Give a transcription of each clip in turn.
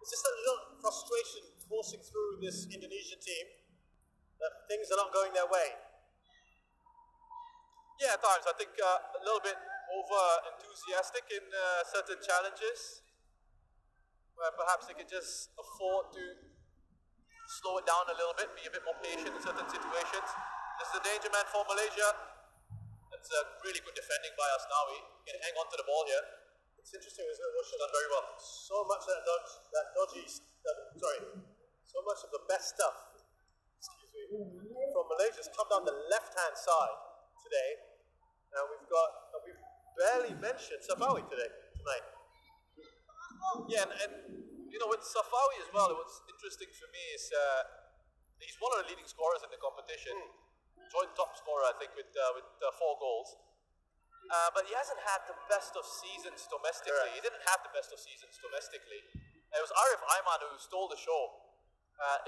There's just a little frustration coursing through this Indonesian team that things are not going their way. Yeah, at times I think a little bit over enthusiastic in certain challenges, where perhaps they could just afford to slow it down a little bit, be a bit more patient in certain situations. This is a danger man for Malaysia. It's really good defending by Asnawi. He can hang on to the ball here. It's interesting, isn't it? Russia's done very well. So much of so much of the best stuff, from Malaysia's come down the left-hand side today. And we've barely mentioned Safawi tonight. Yeah, and you know, with Safawi as well, what's interesting for me is he's one of the leading scorers in the competition. Joint top scorer, I think, with 4 goals. But he hasn't had the best of seasons domestically. Correct. He didn't have the best of seasons domestically. It was Arif Aiman who stole the show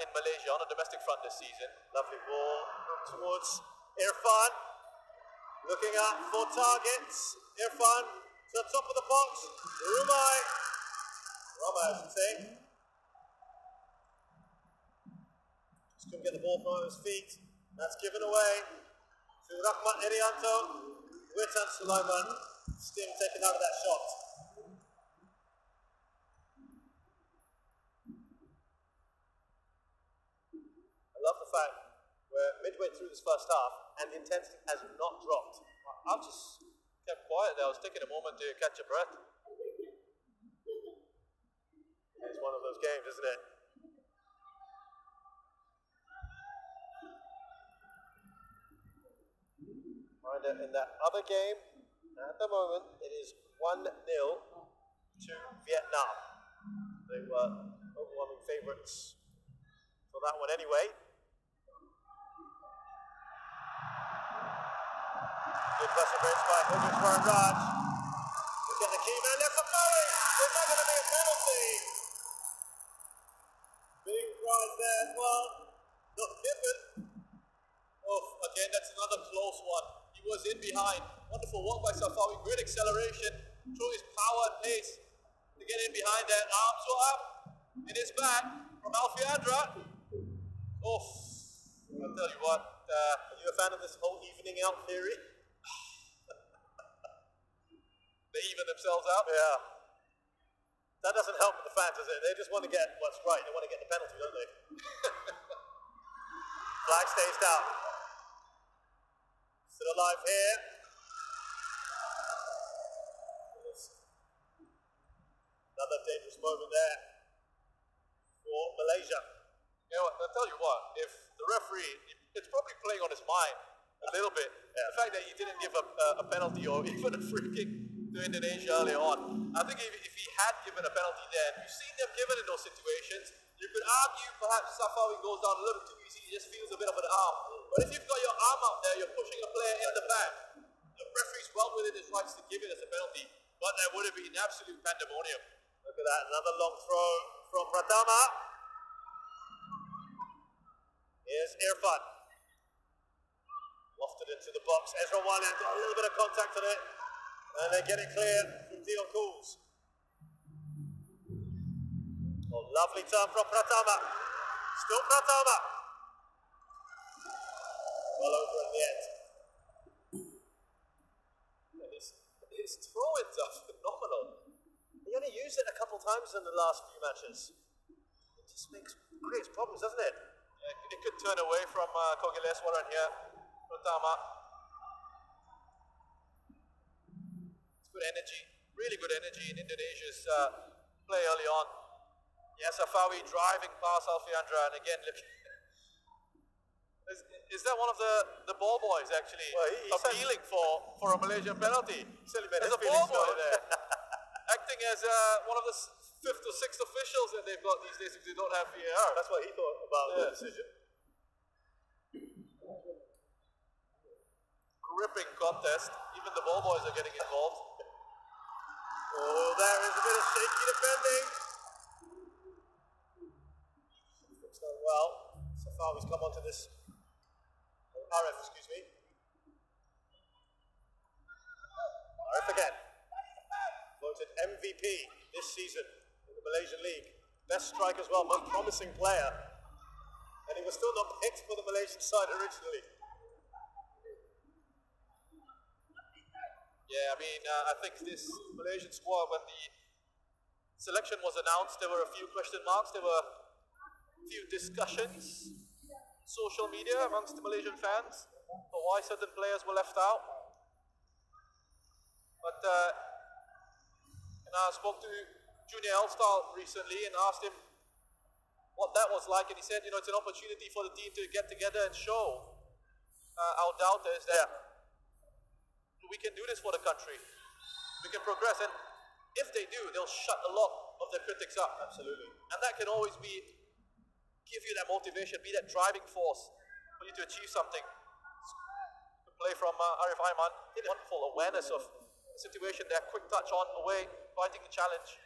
in Malaysia on a domestic front this season. Lovely ball towards Irfan. Looking at 4 targets. Irfan to the top of the box. Rama, I should say. Just couldn't get the ball from his feet. That's given away to Rahmat Irianto. Witan Sulaiman. Sting taken out of that shot. I love the fact we're midway through this first half and the intensity has not dropped. I've just kept quiet there. I was taking a moment to catch a breath. It's one of those games, isn't it? In that other game, at the moment, it is 1-0 to Vietnam. They were overwhelming favourites for that one anyway. Good pressure raised by Hugginswaran Raj. Look at the key man, there's a foul! There's not going to be a penalty! Big prize there as well. Not given. Oh, again, that's another close one. He was in behind. Wonderful work by Safawi. Great acceleration. Through his power and pace to get in behind that. Arms were up. It is back from Alfiandra. Oh, I'll tell you what. Are you a fan of this whole evening out theory? They even themselves out. Yeah. That doesn't help with the fans, does it? They just want to get what's right. They want to get the penalty, don't they? Flag stays down. Still alive here. Another dangerous moment there for Malaysia. You know, I'll tell you what, if the referee, it's probably playing on his mind a little bit. Yeah. The fact that he didn't give a penalty or even a free kick to Indonesia earlier on. I think if he had given a penalty then, you've seen them given in those situations, you could argue perhaps Safawi goes down a little too easy, he just feels a bit of an arm. But if you've got your arm out there, you're pushing a player in the back, the referee's well within his rights to give it as a penalty, but there would have been absolute pandemonium. Look at that, another long throw from Pratama. Here's Irfan. Lofted into the box. Ezra Wali got a little bit of contact on it. And they get it clear from Dion Cools. Oh, lovely turn from Pratama. Still Pratama. Well over in the end. His throw-ins are phenomenal. He only used it a couple times in the last few matches. It just creates problems, doesn't it? It could turn away from Kogileswaran here. Pratama. It's good energy, really good energy in Indonesia's play early on. Yes, Safawi driving past Alfiandra, and again, look. Is that one of the ball boys actually appealing for a Malaysian penalty? There's a ball boy there. Acting as one of the 5th or 6th officials that they've got these days if they don't have VAR. That's what he thought about the decision. Gripping contest. Even the ball boys are getting involved. Oh, there is a bit of shaky defending. It's done well. Safawi's come onto this. Arif, excuse me. Arif again. Voted MVP this season in the Malaysian League. best striker as well, most promising player. And he was still not picked for the Malaysian side originally. Yeah, I mean, I think this Malaysian squad, when the selection was announced, there were a few question marks, there were a few discussions, social media amongst the Malaysian fans, for why certain players were left out. But, and I spoke to Junior Elstal recently and asked him what that was like, and he said, you know, it's an opportunity for the team to get together and show our doubters that we can do this for the country. We can progress, and if they do, they'll shut a lot of their critics up. Absolutely. And that can always give you that motivation, be that driving force for you to achieve something. To play from Arif Aiman, wonderful awareness of the situation there, quick touch on, away, fighting the challenge.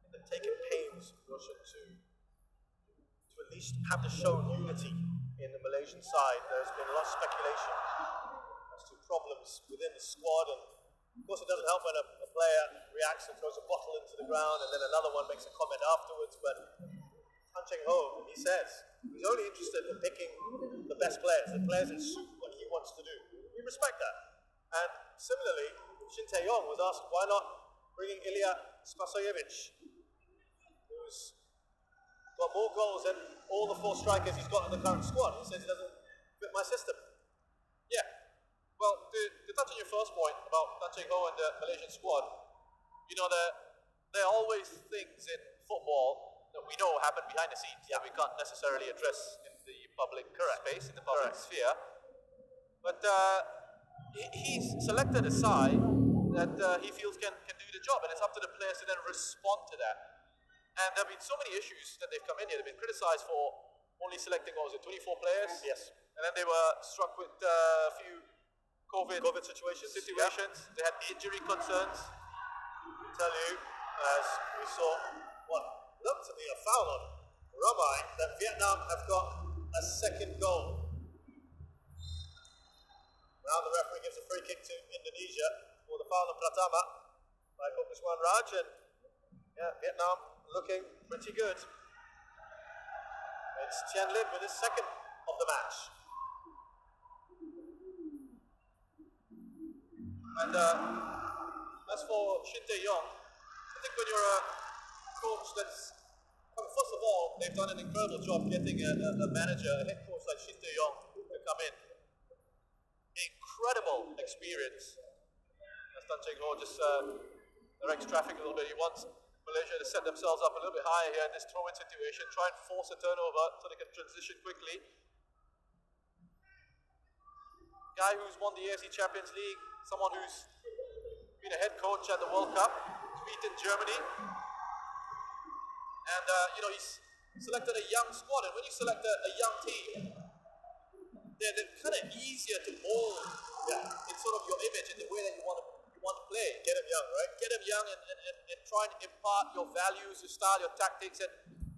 And taking pains, Russia, to at least have to show unity in the Malaysian side. There's been a lot of speculation as to problems within the squad, and of course it doesn't help when a player reacts and throws a bottle into the ground and then another one makes a comment afterwards, but Tan Cheng Ho, he says he's only interested in picking the best players, the players that suit what he wants to do. We respect that. And similarly, Shin Tae-yong was asked why not bringing Ilya Spasojevic, who's got more goals than all the 4 strikers he's got in the current squad. He says he doesn't fit my system. Yeah. Well, to touch on your first point about Tan Cheng Ho and the Malaysian squad, you know, there are always things in football that we know happen behind the scenes that we can't necessarily address in the public space, in the public sphere. But he's selected a side that he feels can do the job, and it's up to the players to then respond to that. And there have been so many issues that they've come in here. They've been criticized for only selecting, what was it, 24 players? Yes. And then they were struck with a few COVID situations. Yeah. They had injury concerns. I tell you, as we saw what looked to be a foul on Ramai, that Vietnam have got a second goal. Now the referee gives a free kick to Indonesia for the foul on Pratama by Kokiswan Raj, and yeah, Vietnam looking pretty good. It's Tian Lin with his second of the match. And as for Shin Tae-yong, I think when you're a coach that's, first of all, they've done an incredible job getting a manager, a head coach like Shin Tae-yong to come in. Incredible experience. As Tan Cheng Ho just directs traffic a little bit, he wants Malaysia to set themselves up a little bit higher here in this throw-in situation, try and force a turnover so they can transition quickly. Guy who's won the AFC Champions League, someone who's been a head coach at the World Cup, he's beaten Germany. And, you know, he's selected a young squad, and when you select a young team, they're kind of easier to mold in sort of your image in the way that you want to play. Get them young, right? Get them young and try and impart your values, your style, your tactics. And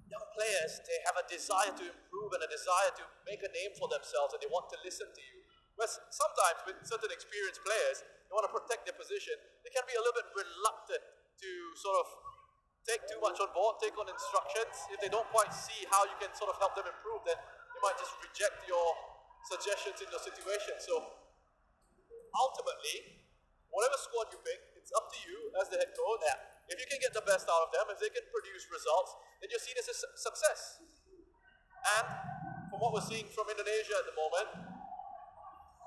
young players, they have a desire to improve and a desire to make a name for themselves, and they want to listen to you. Whereas sometimes with certain experienced players, they want to protect their position. They can be a little bit reluctant to sort of take too much on board, take on instructions. If they don't quite see how you can sort of help them improve, then they might just reject your suggestions in your situation. So ultimately, whatever squad you pick, it's up to you as the head coach. Yeah. If you can get the best out of them, if they can produce results, then you're seen as a success. And from what we're seeing from Indonesia at the moment,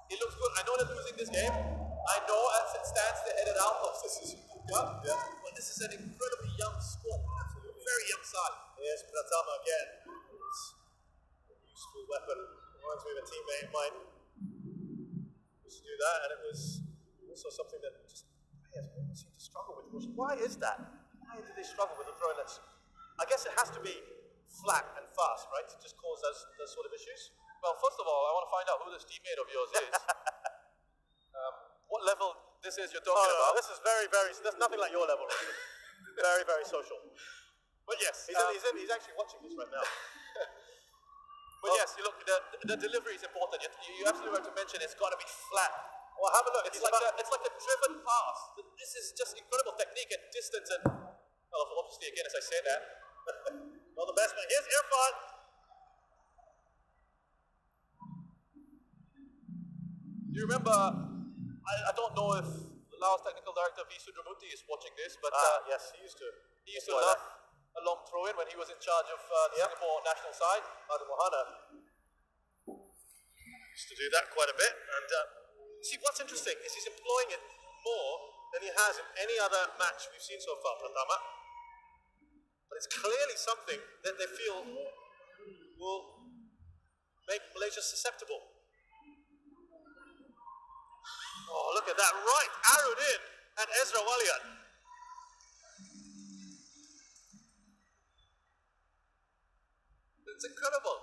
it looks good. I know they're losing this game. I know as it stands, they're headed out of the Suzuki Cup. Yeah. But this is an incredibly young squad. Absolutely. Very young side. Yes, Pratama again. It's a useful weapon. Reminds me of a teammate of mine who used to do that, and it was also something that just players always seem to struggle with. Why is that? Why do they struggle with the throwing? I guess it has to be flat and fast, right, to just cause those sort of issues? Well, first of all, I want to find out who this teammate of yours is. What level this is you're talking about? No, this is that's nothing like your level. Very, very social. But yes, he's actually watching this right now. But yes, you look, the delivery is important. You're absolutely right to mention it's got to be flat. Well, have a look. It's like a driven pass. This is just incredible technique and distance, and well, obviously, again, as I say that, Not the best, but here's Irfan. Do you remember, I don't know if Laos technical director V. Sundramuthi is watching this, but yes, he used to. he used to love a long throw-in when he was in charge of the Singapore national side. Adi Mohana used to do that quite a bit. And see, what's interesting is he's employing it more than he has in any other match we've seen so far, Pratama. But it's clearly something that they feel will make Malaysia susceptible. Oh, look at that, right arrowed in at Ezra Walian. It's incredible.